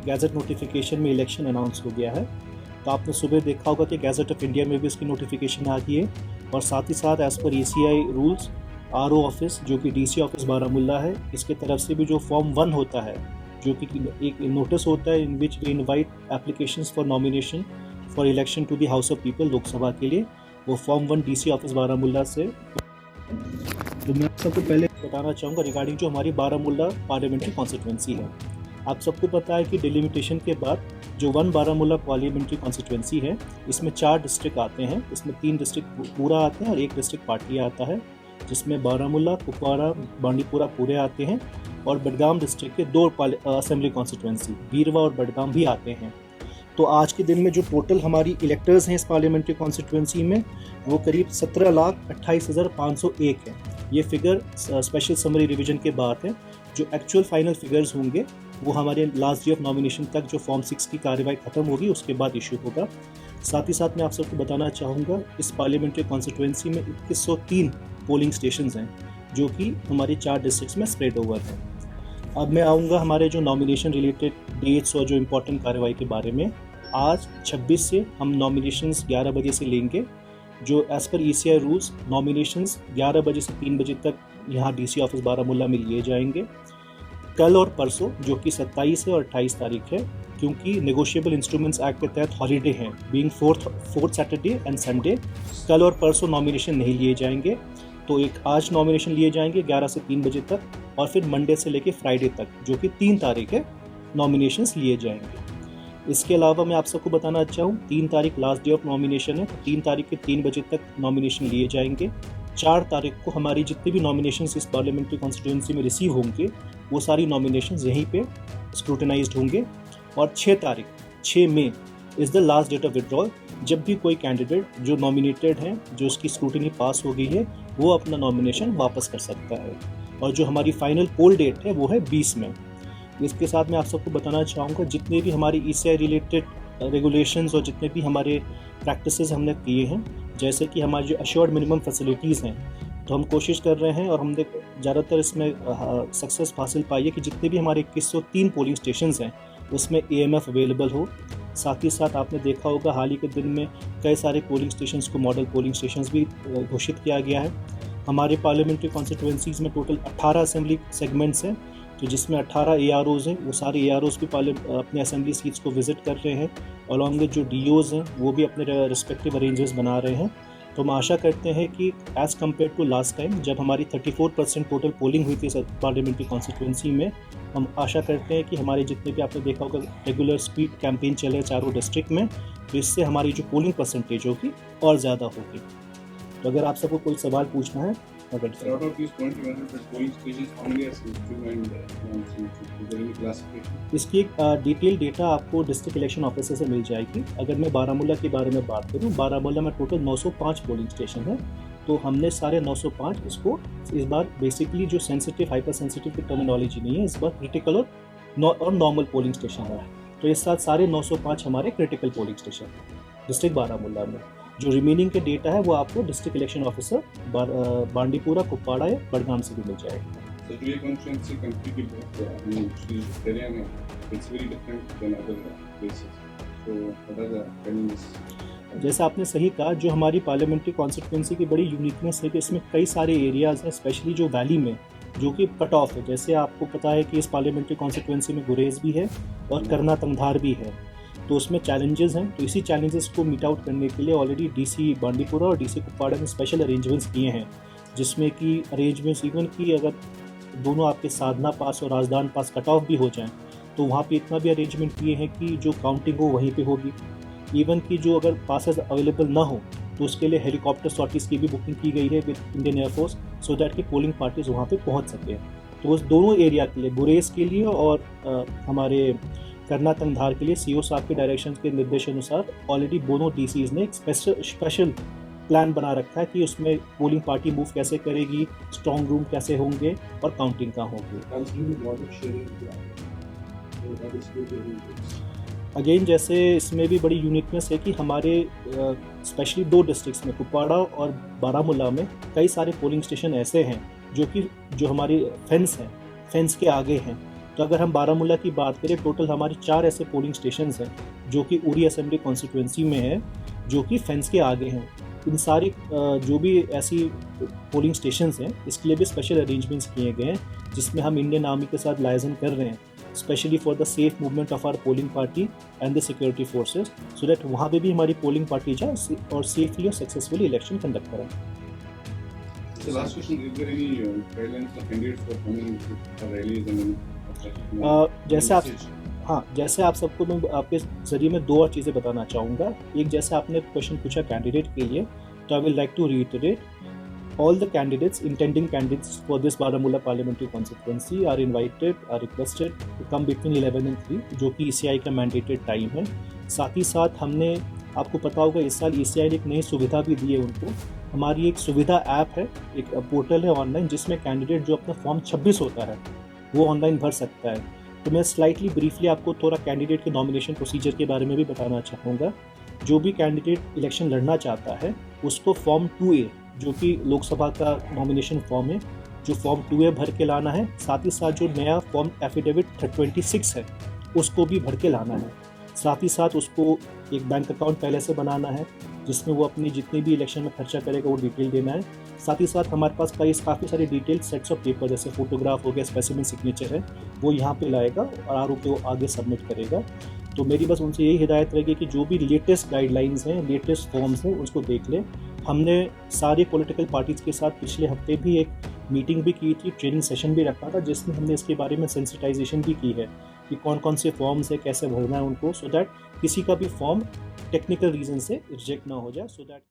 Gadget notification में election announce हो गया है। तो आपने सुबह देखा होगा कि गैजेट ऑफ इंडिया में भी इसकी नोटिफिकेशन आ गई है। और साथ ही साथ as per ECI rules RO office जो कि DC ऑफिस बारामुल्ला है, इसके तरफ से भी जो फॉर्म 1 होता है, जो कि एक नोटिस होता है in which we invite applications for nomination for election to the House of People Lok Sabha के लिए, वो फॉर्म 1 DC ऑफिस बारामुल्ला से। तो मैं आप सबको पहले बताना चाहूँगा रिगार्डिंग जो हमारी बारामुल्ला पार्लियामेंट्री कॉन्स्टिट्यूंसी है। आप सबको पता है कि डिलिमिटेशन के बाद जो 1 बारामुल्ला पार्लियामेंट्री कॉन्स्टिट्यूंसी है, इसमें 4 डिस्ट्रिक्ट आते हैं। इसमें 3 डिस्ट्रिक्ट पूरा आते हैं और 1 डिस्ट्रिक्ट पाटिया आता है, जिसमें बारामुल्ला, कुपवाड़ा, बांडीपुरा पूरे आते हैं। और बडगाम डिस्ट्रिक्ट के 2 असेंबली कॉन्स्टिट्यूंसी बीरवा और बडगाम भी आते हैं। तो आज के दिन में जो टोटल हमारी इलेक्टर्स हैं इस पार्लियामेंट्री कॉन्स्टिट्यूंसी में, वो करीब 17,28,501 है। ये फिगर स्पेशल समरी रिवीजन के बाद है। जो एक्चुअल फाइनल फिगर्स होंगे वो हमारे लास्ट डे ऑफ नॉमिनेशन तक जो फॉर्म 6 की कार्रवाई खत्म होगी उसके बाद इशू होगा। साथ ही साथ मैं आप सबको बताना चाहूँगा इस पार्लियामेंट्री कॉन्स्टिट्यूंसी में 2103 पोलिंग स्टेशंस हैं, जो कि हमारी 4 डिस्ट्रिक्ट्स में स्प्रेड ओवर है। अब मैं आऊँगा हमारे जो नॉमिनेशन रिलेटेड डेट्स और जो इम्पोर्टेंट कार्रवाई के बारे में। आज 26 से हम नॉमिनेशंस 11 बजे से लेंगे। जो as per ECI rules nominations 11 बजे से 3 बजे तक यहाँ DC ऑफिस बारामुल्ला में लिए जाएंगे। कल और परसों जो कि 27 है और 28 तारीख है, क्योंकि नेगोशिएबल इंस्ट्रूमेंट्स एक्ट के तहत हॉलीडे हैं, being fourth Saturday and Sunday, कल और परसों नॉमिनेशन नहीं लिए जाएंगे। तो एक आज नॉमिनेशन लिए जाएंगे 11 से 3 बजे तक, और फिर मंडे से लेके फ्राइडे तक जो कि 3 तारीख है नॉमिनेशंस लिए जाएंगे। इसके अलावा मैं आप सबको बताना चाहूँ 3 तारीख लास्ट डे ऑफ नॉमिनेशन है, तो 3 तारीख के 3 बजे तक नॉमिनेशन लिए जाएंगे। 4 तारीख को हमारी जितनी भी नॉमिनेशंस इस पार्लियामेंट्री कॉन्स्टिट्यूंसी में रिसीव होंगे वो सारी नॉमिनेशंस यहीं पे स्क्रूटिनाइज्ड होंगे। और 6 मई is the last date of withdrawal, जब भी कोई कैंडिडेट जो नॉमिनेटेड है, जो उसकी स्क्रूटिनी पास हो गई है, वो अपना नॉमिनेशन वापस कर सकता है। और जो हमारी फाइनल पोल डेट है वो है 20 मई। इसके साथ मैं आप सबको बताना चाहूँगा जितने भी हमारी ECI रिलेटेड रेगुलेशंस और जितने भी हमारे प्रैक्टिसेस हमने किए हैं, जैसे कि हमारी जो अश्योर्ड मिनिमम फैसिलिटीज़ हैं, तो हम कोशिश कर रहे हैं और हमने ज़्यादातर इसमें सक्सेस हासिल पाई है कि जितने भी हमारे 2103 पोलिंग स्टेशंस हैं उसमें AMF अवेलेबल हो। साथ ही साथ आपने देखा होगा हाल ही के दिन में कई सारे पोलिंग स्टेशंस को मॉडल पोलिंग स्टेशंस भी घोषित किया गया है। हमारे पार्लियामेंट्री कॉन्स्टिट्यूंसीज़ में टोटल 18 असेंबली सेगमेंट्स हैं, तो जिसमें 18 AROs हैं। वो सारे AROs भी अपने असेंबली सीट्स को विज़िट कर रहे हैं, अलॉन्ग विद जो DOs हैं वो भी अपने रिस्पेक्टिव अरेंजमेंट्स बना रहे हैं। तो हम आशा करते हैं कि as compare to last time जब हमारी 34% टोटल पोलिंग हुई थी पार्लियामेंट्री कॉन्स्टिट्यूंसी में, हम आशा करते हैं कि हमारे जितने भी आपने देखा होगा रेगुलर स्पीड कैंपेन चले चारों डिस्ट्रिक्ट में, तो इससे हमारी जो पोलिंग परसेंटेज होगी और ज़्यादा होगी। तो अगर आप सबको कोई सवाल पूछना है Out of these 2,100 polling stations, how many are sensitive and is there any classification? इसकी एक डिटेल डेटा आपको डिस्ट्रिक्ट इलेक्शन ऑफिसर से मिल जाएगी। अगर मैं बारामुल्ला के बारे में बात करूं, बारामुल्ला में टोटल 905 पोलिंग स्टेशन है। तो हमने सारे 905 इसको इस बार बेसिकली जो सेंसिटिव हाइपर सेंसिटिव की टर्मिनोलॉजी नहीं है, इस बार क्रिटिकल और नॉर्मल पोलिंग स्टेशन है। तो इस साथ सारे 905 हमारे क्रिटिकल पोलिंग स्टेशन हैं डिस्ट्रिक्ट बारामुल्ला में। जो रिमेनिंग के डेटा है वो आपको district election officer Bandipora, Kupwara या बडगाम से भी मिल जाएगा। So do you constituency completely area में it's very different than other places. So what are the challenges? जैसा आपने सही कहा, जो हमारी पार्लियामेंट्री कॉन्स्टिट्यूंसी की बड़ी यूनिकनेस है कि इसमें कई सारे एरियाज़ हैं, स्पेशली जो वैली में जो कि कट ऑफ है। जैसे आपको पता है कि इस पार्लियामेंट्री कॉन्स्टिट्यूंसी में गुरेज भी है और करना तंगधार भी है, तो उसमें चैलेंजेस हैं। तो इसी चैलेंजेस को मीट आउट करने के लिए ऑलरेडी DC बांडीपुरा और DC कुपवाड़ा ने स्पेशल अरेंजमेंट्स किए हैं, जिसमें कि अरेंजमेंट्स इवन कि अगर दोनों आपके साधना पास और राजदान पास कट ऑफ भी हो जाएं, तो वहाँ पे इतना भी अरेंजमेंट किए हैं कि जो काउंटिंग हो वहीं पे होगी। इवन कि जो अगर पासेस अवेलेबल ना हो तो उसके लिए हेलीकॉप्टर सॉर्टीज़ की भी बुकिंग की गई है with Indian air force, so that कि पोलिंग पार्टीज वहाँ पे पहुँच सकें। तो उस दोनों एरिया के लिए, गुरेज के लिए और हमारे करना तंगधार के लिए, CO साहब के डायरेक्शन के निर्देशानुसार ऑलरेडी दोनों DCs ने एक स्पेशल प्लान बना रखा है कि उसमें पोलिंग पार्टी मूव कैसे करेगी, स्ट्रॉन्ग रूम कैसे होंगे और काउंटिंग कहाँ होगी। अगेन जैसे इसमें भी बड़ी यूनिकनेस है कि हमारे स्पेशली 2 डिस्ट्रिक्ट्स में, कुपवाड़ा और बारामुल्ला में, कई सारे पोलिंग स्टेशन ऐसे हैं जो हमारी फेंस के आगे हैं। तो अगर हम बारामूला की बात करें, टोटल हमारे 4 ऐसे पोलिंग स्टेशंस हैं जो कि उरी असेंबली कॉन्स्टिट्यूंसी में है, जो कि फेंस के आगे हैं। इन सारी जो भी ऐसी पोलिंग स्टेशंस हैं, इसके लिए भी स्पेशल अरेंजमेंट्स किए गए हैं, जिसमें हम इंडियन आर्मी के साथ लाइजन कर रहे हैं, specially for the safe movement of our polling party and the security forces, so that वहाँ पे भी हमारी पोलिंग पार्टी जाए और सेफली और सक्सेसफुली इलेक्शन कंडक्ट करें। So last question, is there any guidelines for candidates for coming to rallies and जैसे आप सबको मैं आपके ज़रिए में 2 और चीज़ें बताना चाहूँगा। एक, जैसे आपने क्वेश्चन पूछा कैंडिडेट के लिए, तो I will like to reiterate all the candidates, intending candidates for this Baramulla parliamentary constituency are requested to come between 11 and 3, जो कि ECI का मैंडेटेड टाइम है। साथ ही साथ हमने, आपको पता होगा, इस साल ECI ने एक नई सुविधा भी दी है उनको। हमारी एक सुविधा ऐप है, एक पोर्टल है ऑनलाइन, जिसमें कैंडिडेट जो अपना फॉर्म 26 होता है वो ऑनलाइन भर सकता है। तो मैं स्लाइटली ब्रीफली आपको थोड़ा कैंडिडेट के नॉमिनेशन प्रोसीजर के बारे में भी बताना चाहूँगा। जो भी कैंडिडेट इलेक्शन लड़ना चाहता है, उसको फॉर्म 2A, जो कि लोकसभा का नॉमिनेशन फॉर्म है, जो फॉर्म 2A भर के लाना है। साथ ही साथ जो नया फॉर्म एफिडेविट 26 है, उसको भी भर के लाना है। साथ ही साथ उसको एक बैंक अकाउंट पहले से बनाना है, जिसमें वो अपनी जितनी भी इलेक्शन में खर्चा करेगा वो डिटेल देना है। साथ ही साथ हमारे पास काफ़ी सारे डिटेल सेट्स ऑफ पेपर, जैसे फोटोग्राफ हो गया, स्पेसिमेन सिग्नेचर है, वो यहाँ पे लाएगा और आर वो आगे सबमिट करेगा। तो मेरी बस उनसे यही हिदायत रहेगी कि जो भी लेटेस्ट गाइडलाइंस हैं, लेटेस्ट फॉर्म्स हैं, उसको देख लें। हमने सारे पॉलिटिकल पार्टीज़ के साथ पिछले हफ्ते भी एक मीटिंग भी की थी, ट्रेनिंग सेशन भी रखा था, जिसमें हमने इसके बारे में सेंसिटाइजेशन भी की है कि कौन कौन से फॉर्म्स है, कैसे भरना है उनको, सो दैट किसी का भी फॉर्म टेक्निकल रीज़न से रिजेक्ट ना हो जाए, सो दैट